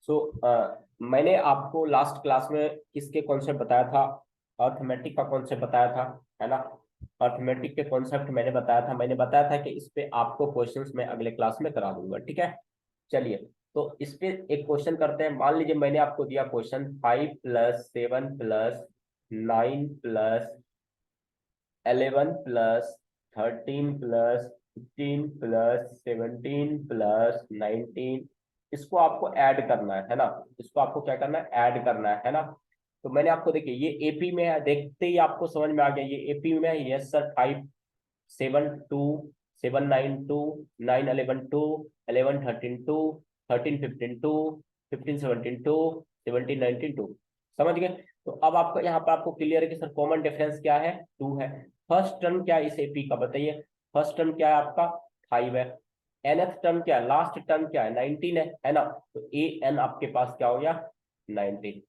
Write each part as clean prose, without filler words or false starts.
सो मैंने आपको last class में किसके कॉन्सेप्ट बताया था? अर्थमेटिक का कॉन्सेप्ट बताया था, है ना। अर्थमेटिक के कॉन्सेप्ट मैंने बताया था कि इस पे आपको क्वेश्चंस मैं अगले क्लास में करा दूंगा, ठीक है। चलिए, तो इस पे एक क्वेश्चन करते हैं। मान लीजिए मैंने आपको दिया क्वेश्चन 5 + 7 + 9 + 13 + 15 + 17 + 19, इसको आपको ऐड करना है ना। इसको आपको क्या करना है? ऐड करना है ना। तो मैंने आपको देखिए ये एपी में है, देखते ही आपको समझ में आ गया ये एपी में है। यस सर, 5 7 2 7 9 2 9 11 2 11 13 2 13 15 2 15 17 2 17 19 2, समझ गए। तो अब आपको यहाँ पर आपको क्लियर है कि सर कॉमन डिफरेंस क्या है? 2 है। फर्स्ट टर्म क्या है इस एपी का बताइए? फर्स्ट टर्म क्या है आपका? 5 है। nth टर्म क्या है? लास्ट टर्म क्या है? 19 है ना। तो ए एन आपके पास क्या हो गया? 19।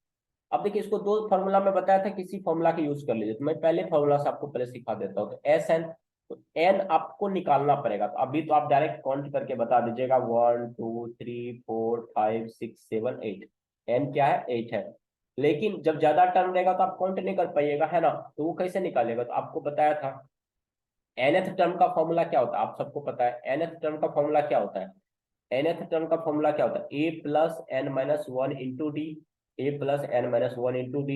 अब देखिए इसको दो फॉर्मूला में बताया था, किसी फॉर्मूला का यूज कर लीजिए। तो मैं पहले फॉर्मूला से आपको पहले सिखा देता हूँ। तो एस एन, तो एन आपको निकालना पड़ेगा। तो अभी तो आप डायरेक्ट काउंट करके बता दीजिएगा 1 2 3 4 5 6 7 8। एन क्या है? 8 है। लेकिन जब ज्यादा टर्म रहेगा तो आप काउंट नहीं कर पाइएगा, है ना। तो वो कैसे निकालेगा? तो आपको बताया था nth टर्म का फॉर्मूला क्या होता है, आप सबको पता है। nth टर्म का फॉर्मूला क्या होता है? nth टर्म का फॉर्मूला क्या होता है? a + n - 1 * d। a + n - 1 * d।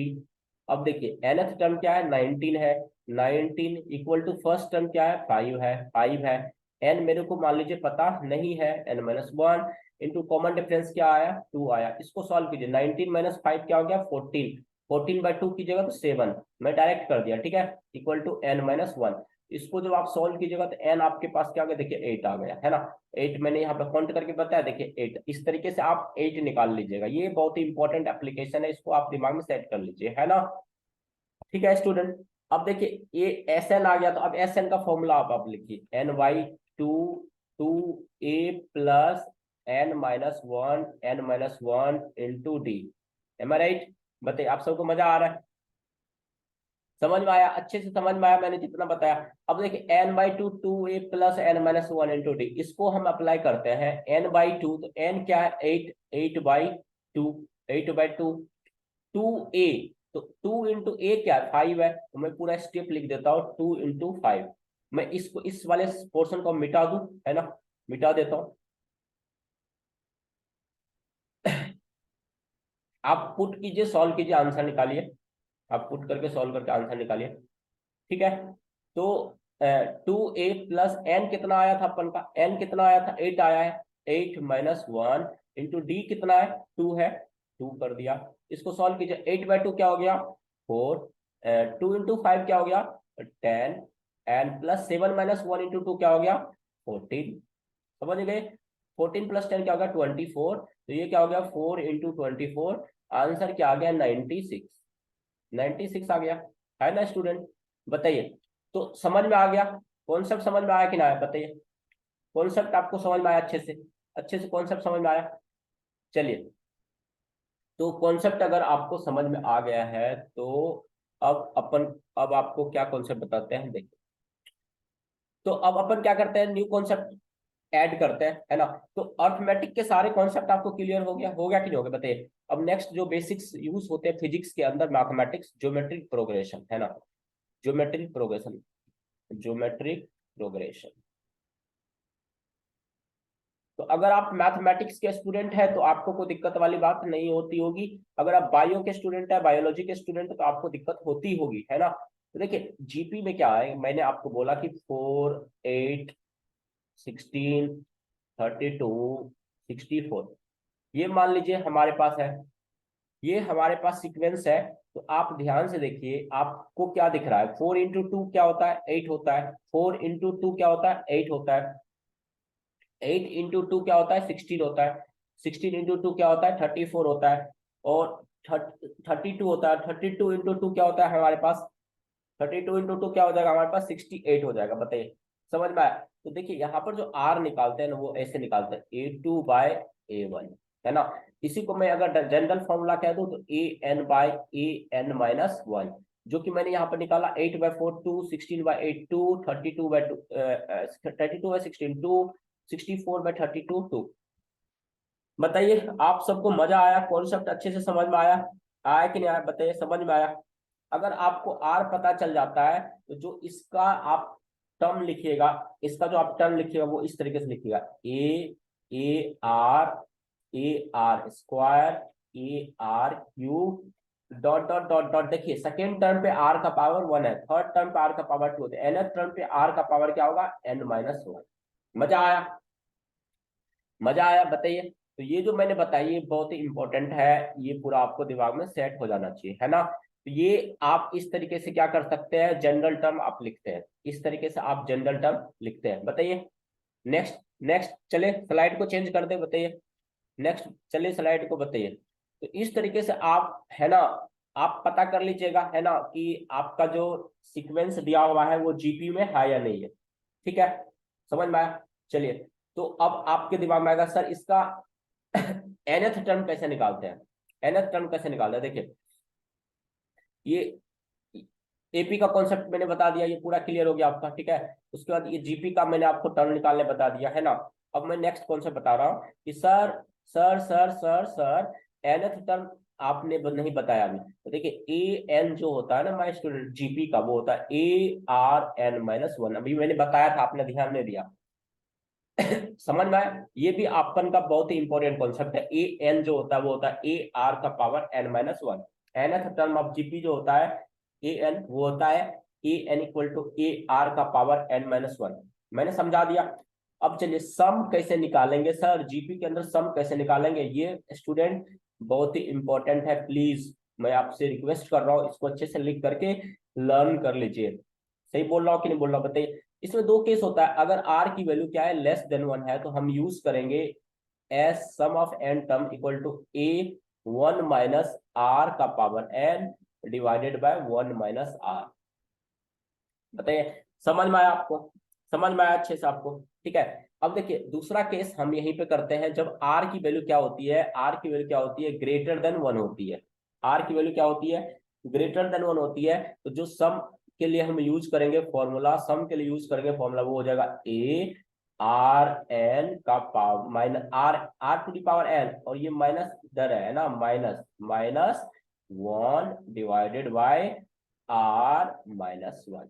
अब देखिए nth टर्म क्या है? 19 है। 19 इक्वल टू फर्स्ट टर्म क्या है? 5 है। 5 है। n मेरे को मान लीजिए पता नहीं है, n - 1 इंटू कॉमन डिफरेंस क्या आया? 2 आया। इसको सॉल्व कीजिए। 19 - 5 क्या हो गया? 14। 14/2 कीजिएगा तो 7। मैं डायरेक्ट कर दिया, ठीक है। Equal to n - 1। इसको जब आप सॉल्व कीजिएगा तो n आपके पास क्या आ गया? देखिए 8 आ गया, है ना। 8 मैंने यहाँ पे काउंट करके बताया, देखिए 8। इस तरीके से आप 8 निकाल लीजिएगा। ये बहुत ही इंपॉर्टेंट एप्लीकेशन है, इसको आप दिमाग में सेट कर लीजिए, है ना। ठीक है स्टूडेंट। अब देखिए ये एस एन आ गया, तो अब एस एन का फॉर्मूला आप लिखिए। n/2 2 a + n - 1 into D. M I right? बताइए, आप सबको मजा आ रहा है? समझ में आया? अच्छे से समझ में आया मैंने जितना बताया? अब देखिए n/2 2a + n - 1 into D, इसको हम अप्लाई करते हैं। n/2, तो n क्या है? 8। 8/2, 8/2 2a, तो 2 इंटू ए क्या है? 5 है। तो मैं पूरा स्टेप लिख देता हूँ, 2 × 5। मैं इसको इस वाले पोर्शन को मिटा दूं, है ना। मिटा देता हूं। आप पुट कीजिए, सॉल्व कीजिए, आंसर निकालिए। आप पुट करके सॉल्व करके आंसर निकालिए, ठीक है। तो 2a + n कितना आया था अपन का? n कितना आया था? 8 आया है। 8 - 1 इंटू डी कितना है? 2 है। 2 कर दिया। इसको सॉल्व कीजिए। 8/2 क्या हो गया? 4। 2 × 5 क्या हो गया? 10। एंड प्लस 7 - 1 इंटू 2 क्या हो गया? 14। समझ गए? 14 + 10 क्या हो गया? 24। तो ये क्या हो गया? 4 × 24। आंसर क्या आ गया? 96। 96 आ गया, है ना स्टूडेंट? बताइए। तो समझ में आ गया? कॉन्सेप्ट समझ में आया कि ना आया बताइए? कॉन्सेप्ट आपको समझ में आया अच्छे से? अच्छे से कॉन्सेप्ट समझ में आया? चलिए, तो कॉन्सेप्ट अगर आपको समझ में आ गया है तो अब आपको क्या कॉन्सेप्ट बताते हैं, देखिए। तो अब अपन क्या करते हैं? न्यू कॉन्सेप्ट ऐड करते हैं, है ना। तो अर्थमेटिक के सारे कॉन्सेप्ट आपको क्लियर हो गया? हो गया कि नहीं हो गया बताइए? अब नेक्स्ट जो बेसिक्स यूज होते हैं फिजिक्स के अंदर, मैथमेटिक्स, ज्योमेट्रिक प्रोग्रेशन, है ना। Geometric progression, geometric progression. तो अगर आप मैथमेटिक्स के स्टूडेंट हैं तो आपको कोई दिक्कत वाली बात नहीं होती होगी। अगर आप बायो के स्टूडेंट है, बायोलॉजी के स्टूडेंट है, तो आपको दिक्कत होती होगी, है ना। तो देखिए जीपी में क्या है, मैंने आपको बोला कि 4 8 16 32 64, ये मान लीजिए हमारे पास है। ये हमारे पास सीक्वेंस है। तो आप ध्यान से देखिए, आपको क्या दिख रहा है? 4 × 2 क्या होता है? 8 होता है। 4 × 2 क्या होता है? 8 होता है। 8 × 2 क्या होता है? 16 होता है। 16 × 2 क्या होता है? 34 होता है। और 32 होता है। 32 × 2 क्या होता है हमारे पास? 32 × 2 क्या हो जाएगा हमारे पास? 68 हो जाएगा। बताइए, समझ में आया? तो देखिए यहाँ पर जो आर निकालते हैं ना, वो ऐसे निकालते हैं, A2/A1, है ना। इसी को मैं अगर जनरल फॉर्मूला कह दूं तो AN/AN - 1, जो कि मैंने यहाँ पर निकाला 8/4 2, 16/8 2, 32/2 32/16 2, 64/32 2। बताइए आप सबको मजा आया, कॉन्सेप्ट अच्छे से समझ में आया, आया कि नहीं आया, बताइए समझ में आया। अगर आपको आर पता चल जाता है तो जो इसका आप टर्म लिखिएगा, इसका जो आप टर्म लिखिएगा वो इस तरीके से लिखिएगा, A R square AR³ dot dot dot dot. देखिए सेकेंड टर्म पे आर का पावर 1 है, थर्ड टर्म पे आर का पावर 2 होता है, nth टर्म पे आर का पावर क्या होगा, n-1। मजा आया, मजा आया, बताइए। तो ये जो मैंने बताई ये बहुत ही इंपॉर्टेंट है, ये पूरा आपको दिमाग में सेट हो जाना चाहिए, है ना। तो ये आप इस तरीके से क्या कर सकते हैं, जनरल टर्म आप लिखते हैं, इस तरीके से आप जनरल टर्म लिखते हैं, बताइए। नेक्स्ट, नेक्स्ट चले स्लाइड को चेंज कर दे, बताइए। नेक्स्ट चले स्लाइड को, बताइए। तो इस तरीके से आप, है ना, आप पता कर लीजिएगा, है ना, कि आपका जो सीक्वेंस दिया हुआ है वो जीपी में है या नहीं है, ठीक है, समझ में आया। चलिए, तो अब आपके दिमाग में आएगा सर इसका nth टर्म कैसे निकालते हैं, nth टर्म कैसे निकालते हैं। देखिए ये एपी का कॉन्सेप्ट मैंने बता दिया, ये पूरा क्लियर हो गया आपका, ठीक है। उसके बाद ये जीपी का मैंने आपको टर्म निकालने बता दिया, है ना। अब मैं नेक्स्ट कॉन्सेप्ट बता रहा हूँ कि सर nth टर्म आपने नहीं बताया अभी। तो देखिए ए एन जो होता है ना माय स्टूडेंट, जीपी का वो होता है ARn-1। अभी मैंने बताया था, आपने ध्यान नहीं दिया। समझ में आया, ये भी आपन का बहुत ही इंपॉर्टेंट कॉन्सेप्ट है। ए एन जो होता है वो होता है AR का power n-1। nth term of GP जो होता है ए एन, वो होता है AN=AR का पावर n-1। मैंने समझा दिया। अब चलिए सम कैसे निकालेंगे सर, जीपी के अंदर सम कैसे निकालेंगे, ये स्टूडेंट बहुत ही इंपॉर्टेंट है, प्लीज मैं आपसे रिक्वेस्ट कर रहा हूँ, इसको अच्छे से लिख करके लर्न कर लीजिए। सही बोल रहा हूँ कि नहीं बोल रहा हूँ, बताइए। इसमें दो केस होता है, अगर आर की वैल्यू क्या है, <<1 है, तो हम यूज करेंगे S sum of n term equal to A1 - R का power n divided by 1 - R। बताइए समझ में आया आपको, समझ में आया अच्छे से आपको, ठीक है। अब देखिए दूसरा केस हम यहीं पे करते हैं, जब आर की वैल्यू क्या होती है, आर की वैल्यू क्या होती है, ग्रेटर देन 1 होती है। आर की वैल्यू क्या होती है, ग्रेटर देन 1 होती है। तो जो सम के लिए हम यूज करेंगे फॉर्मूला, सम के लिए यूज करेंगे फॉर्मूला, वो हो जाएगा ARn का पावर माइनस R⁴ और ये माइनस इधर है ना, -1 डिवाइडेड बाय R-1।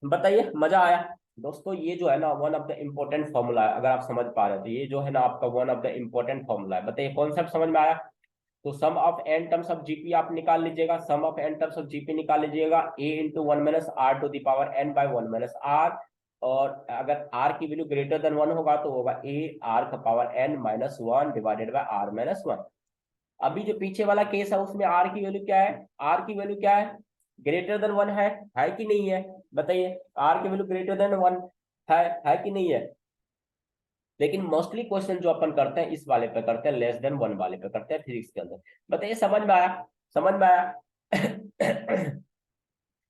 बताइए मजा आया। दोस्तों ये जो है ना one of the important formula है, अगर आप समझ पा रहे हो तो ये जो है ना आपका one of the important formula है। बताइए कॉन्सेप्ट समझ में आया। तो sum of n terms of GP आप निकाल लीजिएगा, sum of n terms of GP निकाल लीजिएगा, A × 1 - R⁴ और अगर आर की वैल्यू ग्रेटर देन 1 होगा तो होगा AR⁴n-1 डिवाइडेड बाय R-1। अभी जो पीछे वाला केस है उसमें आर की वैल्यू क्या है, आर की वैल्यू क्या है, ग्रेटर देन 1 है कि नहीं है, बताइए। आर की वैल्यू ग्रेटर देन 1 है कि नहीं है। लेकिन मोस्टली क्वेश्चन जो अपन करते हैं इस वाले पे करते हैं, <<1 वाले पे करते हैं फिजिक्स के अंदर। बताइए समझ में आया, समझ में आया।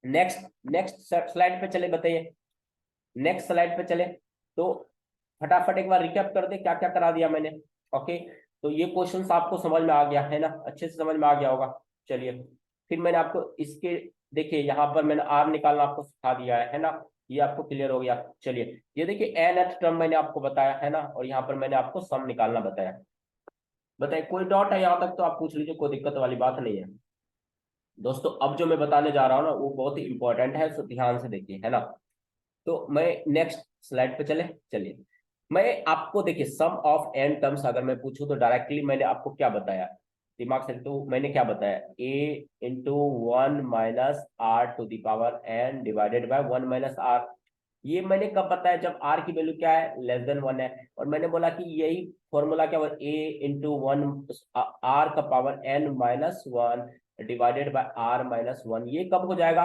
नेक्स्ट, नेक्स्ट स्लाइड पे चले, बताइए। नेक्स्ट स्लाइड पे चले तो फटाफट एक बार रिकैप कर दे क्या क्या करा दिया मैंने। ओके, तो ये क्वेश्चंस आपको समझ में आ गया है ना, अच्छे से समझ में आ गया होगा। चलिए फिर मैंने आपको इसके, देखिए यहाँ पर मैंने आर निकालना आपको सिखा दिया है ना, ये आपको क्लियर हो गया। चलिए ये देखिए nth टर्म मैंने आपको बताया है ना, और यहाँ पर मैंने आपको सम निकालना बताया। बताइए कोई डाउट है यहाँ तक तो आप पूछ लीजिए, कोई दिक्कत वाली बात नहीं है। दोस्तों अब जो मैं बताने जा रहा हूँ ना वो बहुत ही इंपॉर्टेंट है, सो ध्यान से देखिए, है ना। तो मैं नेक्स्ट स्लाइड पे चले, चलिए। मैं आपको देखिए सम ऑफ एन टर्म्स अगर मैं पूछूं तो डायरेक्टली मैंने आपको क्या बताया, दिमाग से, तो मैंने क्या बताया, A × 1 - R⁴ divided by 1 - R। ये मैंने कब बताया, जब आर की वैल्यू क्या है, <<1 है। और मैंने बोला कि यही फॉर्मूला क्या हुआ, A × 1 R⁴ divided by R-1, ये कब हो जाएगा,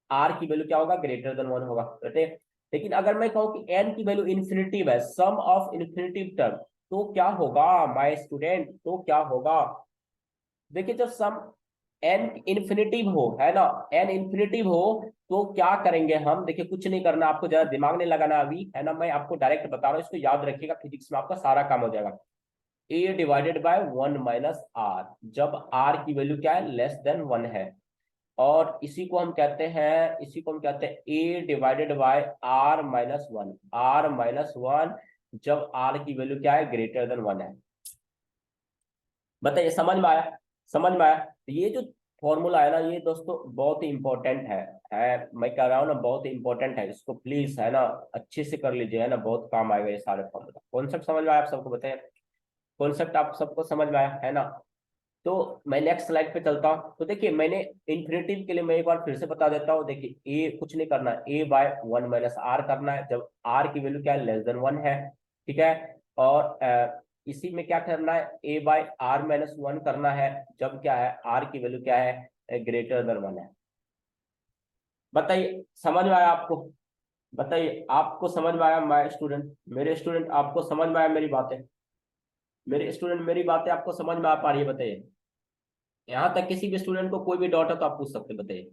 आर की वैल्यू क्या होगा, ग्रेटर देन 1 होगा, बेटे। लेकिन अगर मैं कहूं कि एन की वैल्यू इन्फिनिटिव है, सम ऑफ इन्फिनिटिव टर्म, तो क्या होगा माय स्टूडेंट, तो क्या होगा। देखिए जब सम एन इन्फिनिटिव हो, है ना, एन इन्फिनिटिव हो, तो क्या करेंगे हम, देखिए कुछ नहीं करना, आपको ज्यादा दिमाग नहीं लगाना अभी, है ना, मैं आपको डायरेक्ट बता रहा हूँ, इसको याद रखिएगा, फिजिक्स में आपका सारा काम हो जाएगा। A/1 - R, जब आर की वैल्यू क्या है, <<1 है, और इसी को हम कहते हैं, इसी को हम कहते हैं A/(R-1, R-1) जब आर की वैल्यू क्या है, ग्रेटर देन 1 है। बताइए समझ में आया? समझ में आया? तो ये जो फॉर्मूला है ना, ये दोस्तों बहुत ही इंपॉर्टेंट है मैं कह रहा हूँ ना, बहुत ही इंपॉर्टेंट है। इसको प्लीज है ना अच्छे से कर लीजिए, है ना, बहुत काम आएगा ये सारे फॉर्मूला। कॉन्सेप्ट समझ में आया आप सबको? बताइए कॉन्सेप्ट आप सबको समझ में आया है ना? तो मैं नेक्स्ट स्लाइड पे चलता हूँ। तो देखिए मैंने इंफिनिटिव के लिए मैं एक बार फिर से बता देता हूँ। देखिए ए कुछ नहीं करना, ए बाय 1 - आर करना है जब आर की वैल्यू क्या है, लेस देन 1 है। ठीक है। और इसी में क्या करना है, ए बाय r - 1 करना है जब क्या है, आर की वैल्यू क्या है, ग्रेटर देन 1 है। बताइए समझ में आया आपको? बताइए आपको समझ में आया? माय स्टूडेंट, मेरे स्टूडेंट, आपको समझ में आया मेरी बातें? मेरे स्टूडेंट मेरी बातें आपको समझ में आ पा रही है? बताइए। यहाँ तक किसी भी स्टूडेंट को कोई भी डाउट है तो आप पूछ सकते हैं, बताइए।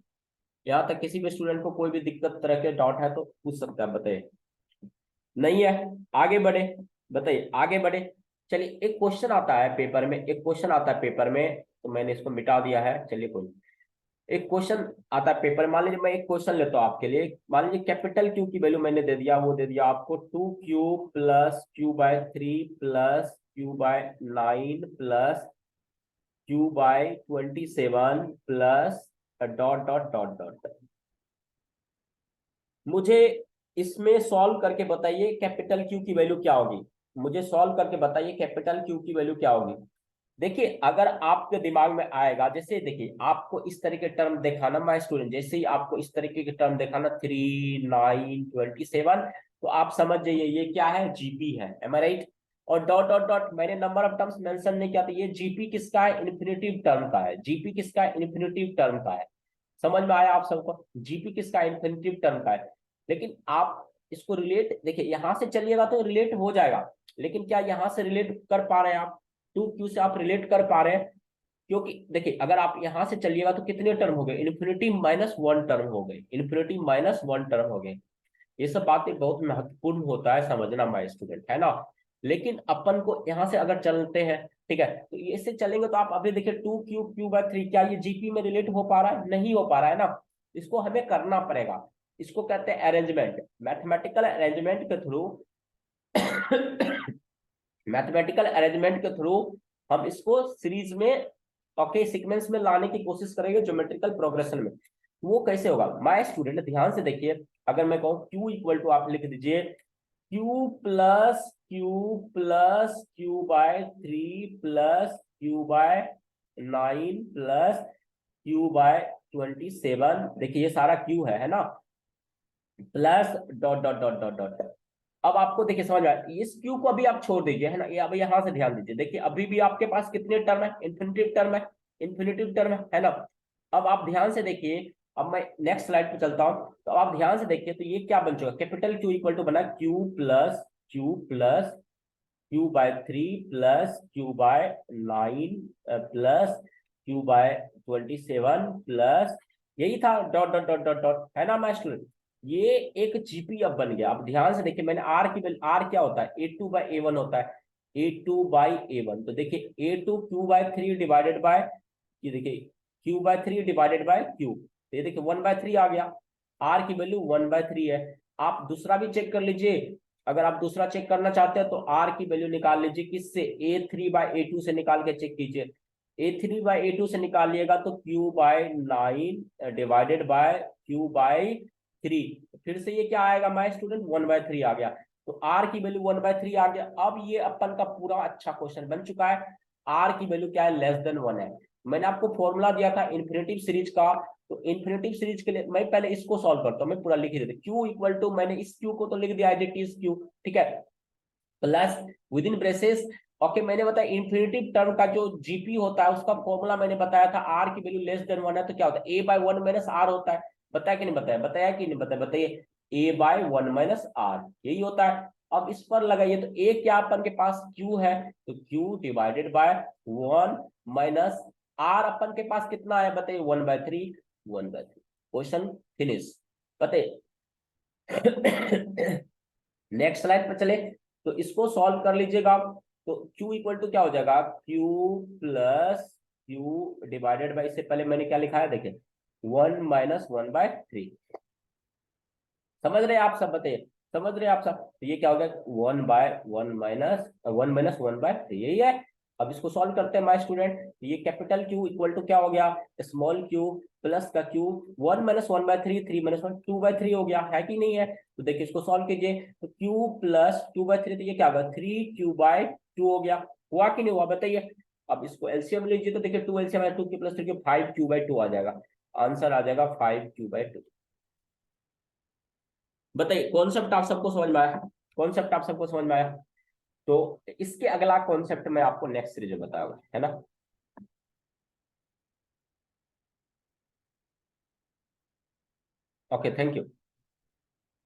यहाँ तक किसी भी स्टूडेंट को कोई भी दिक्कत तरह के डाउट है तो पूछ सकते हैं, बताइए। नहीं है? आगे बढ़े, बताइए आगे बढ़े। चलिए एक क्वेश्चन आता है पेपर में, एक क्वेश्चन आता है पेपर में, तो मैंने इसको मिटा दिया है, चलिए कोई। एक क्वेश्चन आता है पेपर, मान लीजिए मैं एक क्वेश्चन लेता हूँ आपके लिए। मान लीजिए कैपिटल क्यू की वैल्यू मैंने दे दिया, वो दे दिया आपको 2q plus q/3 plus q/9 plus q/27 plus dot dot dot dot. मुझे इसमें सॉल्व करके बताइए कैपिटल क्यू की वैल्यू क्या होगी। मुझे सॉल्व करके बताइए कैपिटल क्यू की वैल्यू क्या होगी। देखिए अगर आपके दिमाग में आएगा, जैसे देखिए आपको इस तरह के टर्म दिखाना, माय स्टूडेंट, जैसे ही आपको इस तरीके के टर्म दिखाना 3, 9, 27, तो आप समझ जाइए ये क्या है, जीपी है। एम आई राइट? और डॉट डॉट डॉट मैंने नंबर ऑफ टर्म्स मेंशन नहीं किया, तो ये जीपी किसका है, इन्फिनिटिव टर्म का है। जीपी किसका है, इन्फिनिटिव टर्म का है। समझ में आया आप सबको? जीपी किसका, इन्फिनिटिव टर्म का है। लेकिन आप इसको रिलेट, देखिए यहां से चलिएगा तो रिलेट हो जाएगा, लेकिन क्या यहां से रिलेट कर पा रहे हैं आप? 2q से आप रिलेट कर पा रहे हैं? क्योंकि देखिए अगर आप यहां से चलिएगा तो कितने टर्म हो गए, इन्फिनिटी -1 टर्म हो गए, इन्फिनिटी -1 टर्म हो गए। ये सब बातें बहुत महत्वपूर्ण होता है समझना माय स्टूडेंट, है ना। लेकिन अपन को यहाँ से अगर चलते हैं, ठीक है, तो इससे चलेंगे तो आप अभी देखिए 2q/3, क्या ये जीपी में रिलेट हो पा रहा है? नहीं हो पा रहा है ना। इसको हमें करना पड़ेगा। इसको कहते हैं अरेंजमेंट, मैथमेटिकल अरेंजमेंट के थ्रू मैथमेटिकल अरेंजमेंट के थ्रू हम इसको सीरीज में, ओके, सीक्वेंस में लाने की कोशिश करेंगे ज्योमेट्रिकल प्रोग्रेशन में। वो कैसे होगा माय स्टूडेंट, ध्यान से देखिए। अगर मैं कहूँ q इक्वल टू, आप लिख दीजिए q+q+q/3 plus q/9 plus q/27। देखिए ये सारा q है ना, plus dot dot dot dot dot. अब आपको देखिए समझ में आया, इस क्यू को अभी आप छोड़ दीजिए, है ना, ये अब यहां से ध्यान दीजिए। देखिए अभी भी आपके पास कितने टर्म है, इन्फिनिटिव टर्म है, इन्फिनिटिव टर्म है ना। अब आप ध्यान से देखिए, अब मैं नेक्स्ट स्लाइड पे चलता हूं, तो आप ध्यान से देखिए, तो ये क्या बन चुका, कैपिटल क्यू इक्वल टू बना q+q+q/3 plus q/9 plus q/27 plus, यही था dot dot dot dot dot, है ना मास्टर। ये एक जीपी अब बन गया। अब ध्यान से देखिए, मैंने आर की वैल्यू, आर क्या होता है, A2/A1 होता है, A2/A1। तो देखिए A2 q/3 डिवाइडेड बाय, ये देखिए q/3 डिवाइडेड बाय q, तो ये देखिए 1/3 आ गया। आर की वैल्यू 1/3 है। आप दूसरा भी चेक कर लीजिए, अगर आप दूसरा चेक करना चाहते हैं तो आर की वैल्यू निकाल लीजिए, किससे, A3/A2 से निकाल के चेक कीजिए। A3/A2 से निकालिएगा तो q/9 डिवाइडेड बाय q/3, फिर से ये क्या आएगा माय स्टूडेंट, 1/3 आ गया। तो आर की वैल्यू 1/3 आ गया। अब ये अपन का पूरा अच्छा क्वेश्चन बन चुका है। आर की वैल्यू क्या है, लेस देन 1 है। मैंने आपको फॉर्मूला दिया था इन्फिनिटिव सीरीज का, तो इन्फिनिटिव सीरीज के लिए मैं पहले इसको सॉल्व करता हूँ, मैं पूरा लिख ही देता, क्यू इक्वल टू, मैंने इस क्यू को तो लिख दिया एज इट इज क्यू, ठीक है, plus with in braces, okay, मैंने बताया इन्फिनिटिव टर्म का जो जीपी होता है उसका फॉर्मूला मैंने बताया था, आर की वैल्यू लेस देन 1 है तो क्या होता है, A/1 - R होता है। बताया कि नहीं बताया, बताया कि नहीं बताया, बताइए। A/1 - R यही होता है। अब इस पर लगाइए, तो ए क्या अपन के पास q है, तो q divided by 1 minus r अपन के पास कितना है, बताइए 1/3, 1/3। Question finish. बताइए नेक्स्ट स्लाइड पर चले, तो इसको सॉल्व कर लीजिएगा आप। तो Q इक्वल टू क्या हो जाएगा, Q+Q डिवाइडेड बाई, इससे पहले मैंने क्या लिखा है देखिए, 1 - 1/3। समझ रहे हैं आप सब, बताइए समझ रहे हैं आप सब? तो ये क्या हो गया, 1/1 - 1 - 1/3 यही है। अब इसको सॉल्व करते हैं माय स्टूडेंट। ये कैपिटल क्यू इक्वल टू क्या हो गया, स्मॉल क्यू प्लस का क्यू, 1 - 1/3, 3 - 1 2/3 हो गया, है कि नहीं है? तो देखिए इसको सॉल्व कीजिए, तो क्यू प्लस 2/3, तो ये क्या होगा 3 क्यू/2 हो गया। हुआ कि नहीं हुआ बताइए? अब इसको एलसीएम लीजिए, तो देखिए 2 एलसीएम है, 2 प्लस 3 5 क्यू/2 आ जाएगा। आंसर आ जाएगा 5 क्यू/2। बताइए कॉन्सेप्ट आप सबको समझ में आया? कॉन्सेप्ट आप सबको समझ में आया? तो इसके अगला कॉन्सेप्ट मैं आपको नेक्स्ट सीरीज में बताऊंगा, है ना। Okay, thank you.